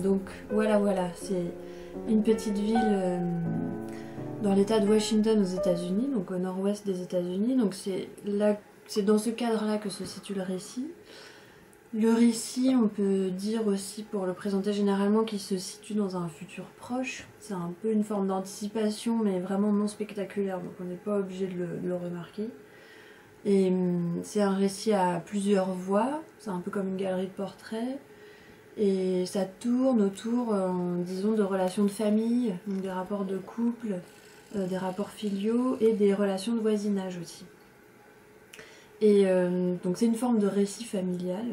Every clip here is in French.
Donc voilà, c'est une petite ville dans l'état de Washington aux États-Unis, donc au nord-ouest des États-Unis. Donc c'est dans ce cadre-là que se situe le récit. Le récit, on peut dire aussi, pour le présenter généralement, qu'il se situe dans un futur proche. C'est un peu une forme d'anticipation, mais vraiment non spectaculaire, donc on n'est pas obligé de le remarquer. Et c'est un récit à plusieurs voix, c'est un peu comme une galerie de portraits. Et ça tourne autour, disons, de relations de famille, donc des rapports de couple, des rapports filiaux et des relations de voisinage aussi. Et donc c'est une forme de récit familial.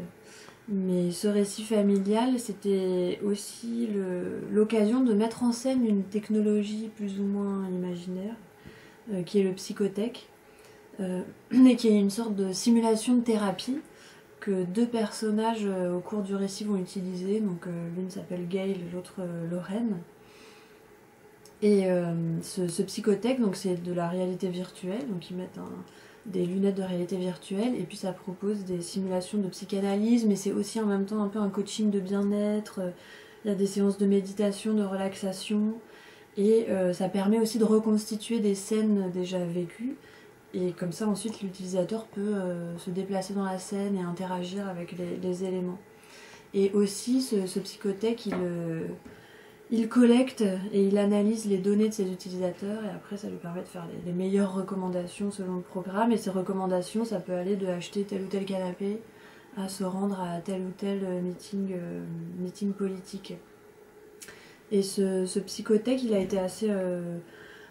Mais ce récit familial, c'était aussi l'occasion de mettre en scène une technologie plus ou moins imaginaire, qui est le psychothèque, et qui est une sorte de simulation de thérapie que deux personnages au cours du récit vont utiliser. Donc l'une s'appelle Gail, l'autre Lorraine. Et ce psychothèque, donc c'est de la réalité virtuelle, donc ils mettent des lunettes de réalité virtuelle, et puis ça propose des simulations de psychanalyse, mais c'est aussi en même temps un peu un coaching de bien-être. Il y a des séances de méditation, de relaxation, et ça permet aussi de reconstituer des scènes déjà vécues, et comme ça ensuite l'utilisateur peut se déplacer dans la scène et interagir avec les éléments. Et aussi ce psychothèque, il collecte et il analyse les données de ses utilisateurs, et après ça lui permet de faire les meilleures recommandations selon le programme. Et ces recommandations, ça peut aller de acheter tel ou tel canapé à se rendre à tel ou tel meeting politique. Et ce psychothèque, il a été assez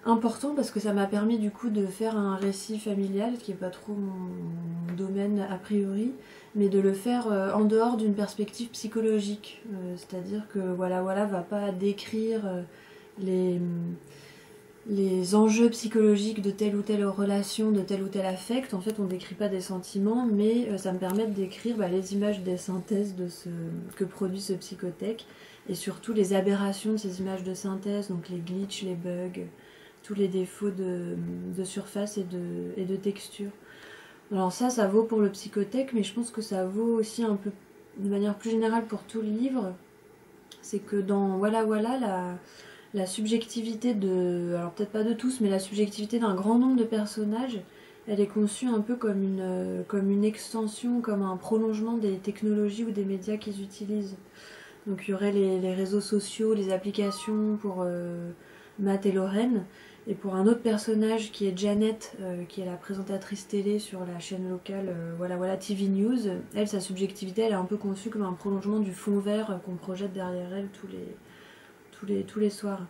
important parce que ça m'a permis du coup de faire un récit familial, qui n'est pas trop mon domaine a priori, mais de le faire en dehors d'une perspective psychologique. C'est-à-dire que voilà va pas décrire les enjeux psychologiques de telle ou telle relation, de tel ou tel affect. En fait, on ne décrit pas des sentiments, mais ça me permet de décrire les images des synthèses que produit ce psychothèque, et surtout les aberrations de ces images de synthèse, donc les glitches, les bugs, tous les défauts de surface et de texture. Alors ça vaut pour le psychothèque, mais je pense que ça vaut aussi un peu de manière plus générale pour tout le livre. C'est que dans la subjectivité alors peut-être pas de tous, mais la subjectivité d'un grand nombre de personnages, elle est conçue un peu comme une extension, comme un prolongement des technologies ou des médias qu'ils utilisent. Donc il y aurait les réseaux sociaux, les applications pour Matt et Lorraine. Et pour un autre personnage qui est Janet, qui est la présentatrice télé sur la chaîne locale TV News, elle, sa subjectivité, elle est un peu conçue comme un prolongement du fond vert qu'on projette derrière elle tous les soirs.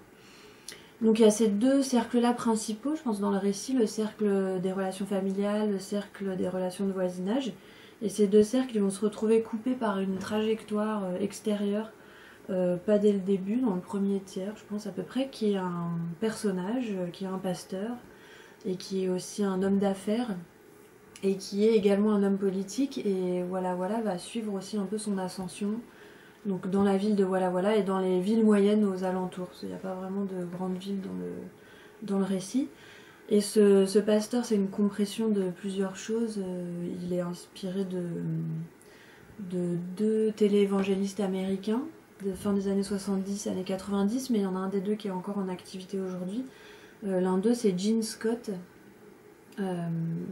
Donc il y a ces deux cercles-là principaux, je pense, dans le récit, le cercle des relations familiales, le cercle des relations de voisinage. Et ces deux cercles, ils vont se retrouver coupés par une trajectoire extérieure, pas dès le début, dans le premier tiers, je pense à peu près, qui est un personnage, qui est un pasteur, et qui est aussi un homme d'affaires, et qui est également un homme politique, et va suivre aussi un peu son ascension, donc dans la ville de et dans les villes moyennes aux alentours. Il n'y a pas vraiment de grandes villes dans le récit. Et ce pasteur, c'est une compression de plusieurs choses. Il est inspiré de deux téléévangélistes américains de fin des années 70, années 90, mais il y en a un des deux qui est encore en activité aujourd'hui. L'un d'eux, c'est Gene Scott,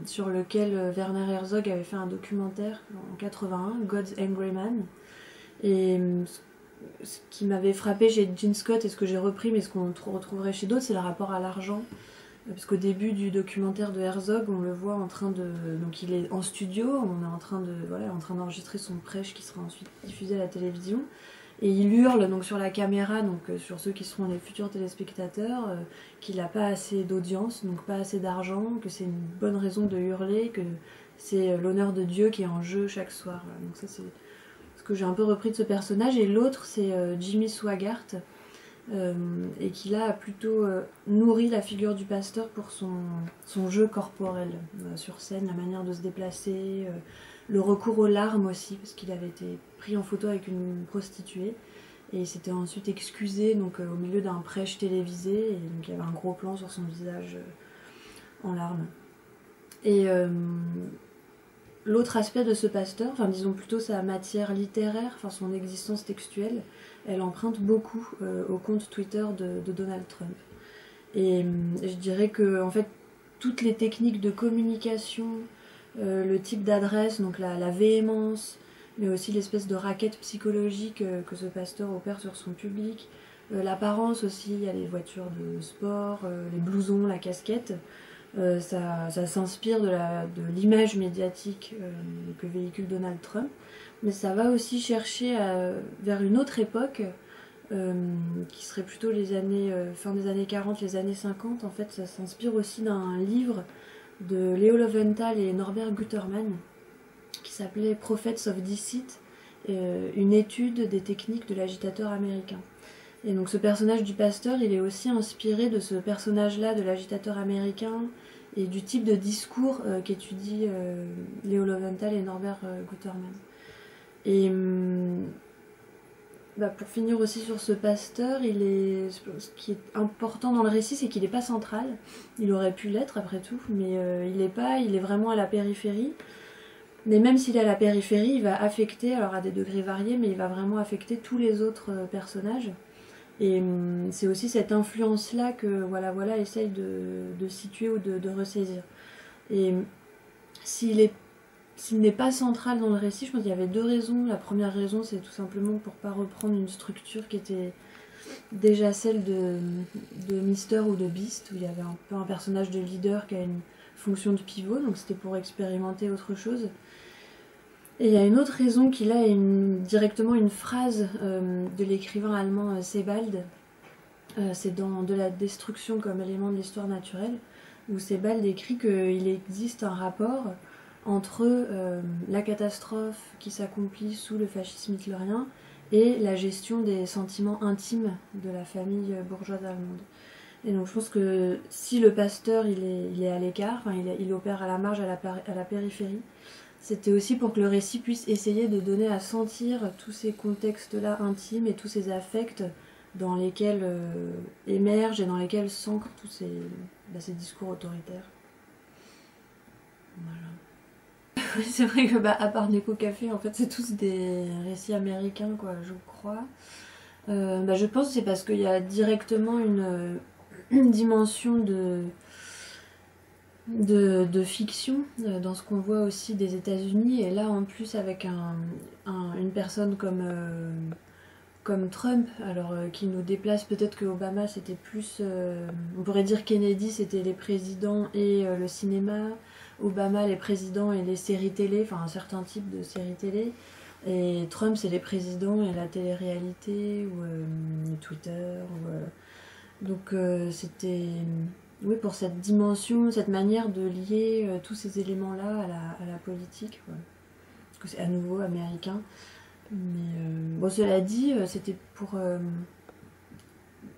sur lequel Werner Herzog avait fait un documentaire en 81, God's Angry Man. Et ce qui m'avait frappé chez Gene Scott, et ce que j'ai repris, mais ce qu'on retrouverait chez d'autres, c'est le rapport à l'argent. Parce qu'au début du documentaire de Herzog, on le voit en train de... Donc il est en studio, on est en train d'enregistrer son prêche qui sera ensuite diffusé à la télévision. Et il hurle donc sur la caméra, donc sur ceux qui seront les futurs téléspectateurs, qu'il n'a pas assez d'audience, donc pas assez d'argent, que c'est une bonne raison de hurler, que c'est l'honneur de Dieu qui est en jeu chaque soir. Voilà. Donc ça, c'est ce que j'ai un peu repris de ce personnage. Et l'autre, c'est Jimmy Swaggart, et qui là a plutôt nourri la figure du pasteur pour son jeu corporel sur scène, la manière de se déplacer, le recours aux larmes aussi, parce qu'il avait été pris en photo avec une prostituée et il s'était ensuite excusé donc, au milieu d'un prêche télévisé, et donc il y avait un gros plan sur son visage en larmes. Et l'autre aspect de ce pasteur, enfin disons plutôt sa matière littéraire, enfin son existence textuelle, elle emprunte beaucoup au compte Twitter de Donald Trump. Et je dirais que en fait toutes les techniques de communication, le type d'adresse, donc la véhémence, mais aussi l'espèce de raquette psychologique que ce pasteur opère sur son public, l'apparence aussi, il y a les voitures de sport, les blousons, la casquette, ça s'inspire de l'image médiatique que véhicule Donald Trump, mais ça va aussi chercher vers une autre époque qui serait plutôt les années, fin des années 40, les années 50. En fait, ça s'inspire aussi d'un livre de Leo Lowenthal et Norbert Guterman qui s'appelait Prophets of Deceit, une étude des techniques de l'agitateur américain. Et donc ce personnage du pasteur, il est aussi inspiré de ce personnage-là, de l'agitateur américain, et du type de discours qu'étudient Leo Lowenthal et Norbert Guterman. Et pour finir aussi sur ce pasteur, ce qui est important dans le récit, c'est qu'il n'est pas central. Il aurait pu l'être après tout, mais il n'est pas, il est vraiment à la périphérie. Mais même s'il est à la périphérie, il va affecter, alors à des degrés variés, mais il va vraiment affecter tous les autres personnages. Et c'est aussi cette influence-là que voilà essaye de situer ou de ressaisir. Et s'il n'est pas central dans le récit, je pense qu'il y avait deux raisons. La première raison, c'est tout simplement pour pas reprendre une structure qui était déjà celle de Mister ou de Beast, où il y avait un peu un personnage de leader qui a une fonction de pivot, donc c'était pour expérimenter autre chose. Et il y a une autre raison qui là est directement une phrase de l'écrivain allemand Sebald. C'est dans De la destruction comme élément de l'histoire naturelle, où Sebald écrit qu'il existe un rapport entre la catastrophe qui s'accomplit sous le fascisme hitlérien et la gestion des sentiments intimes de la famille bourgeoise allemande. Et donc je pense que si le pasteur il est à l'écart, enfin, il opère à la marge, à la périphérie, c'était aussi pour que le récit puisse essayer de donner à sentir tous ces contextes-là intimes et tous ces affects dans lesquels émergent et dans lesquels s'ancrent tous ces discours autoritaires. Voilà. C'est vrai que à part Neko Café, en fait, c'est tous des récits américains, quoi, je crois. Je pense que c'est parce qu'il y a directement une dimension de fiction dans ce qu'on voit aussi des États-Unis, et là en plus avec une personne comme Trump, alors qui nous déplace. Peut-être que Obama c'était plus, on pourrait dire Kennedy c'était les présidents et le cinéma, Obama les présidents et les séries télé, enfin un certain type de séries télé, et Trump c'est les présidents et la télé-réalité ou Twitter donc c'était oui, pour cette dimension, cette manière de lier tous ces éléments-là à la politique, ouais. Parce que c'est à nouveau américain. Mais bon, cela dit, c'était pour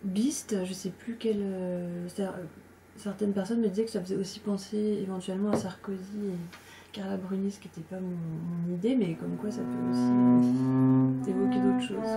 Beast, je sais plus quelle. Certaines personnes me disaient que ça faisait aussi penser éventuellement à Sarkozy et Carla Bruni, ce qui n'était pas mon idée, mais comme quoi ça peut aussi évoquer d'autres choses.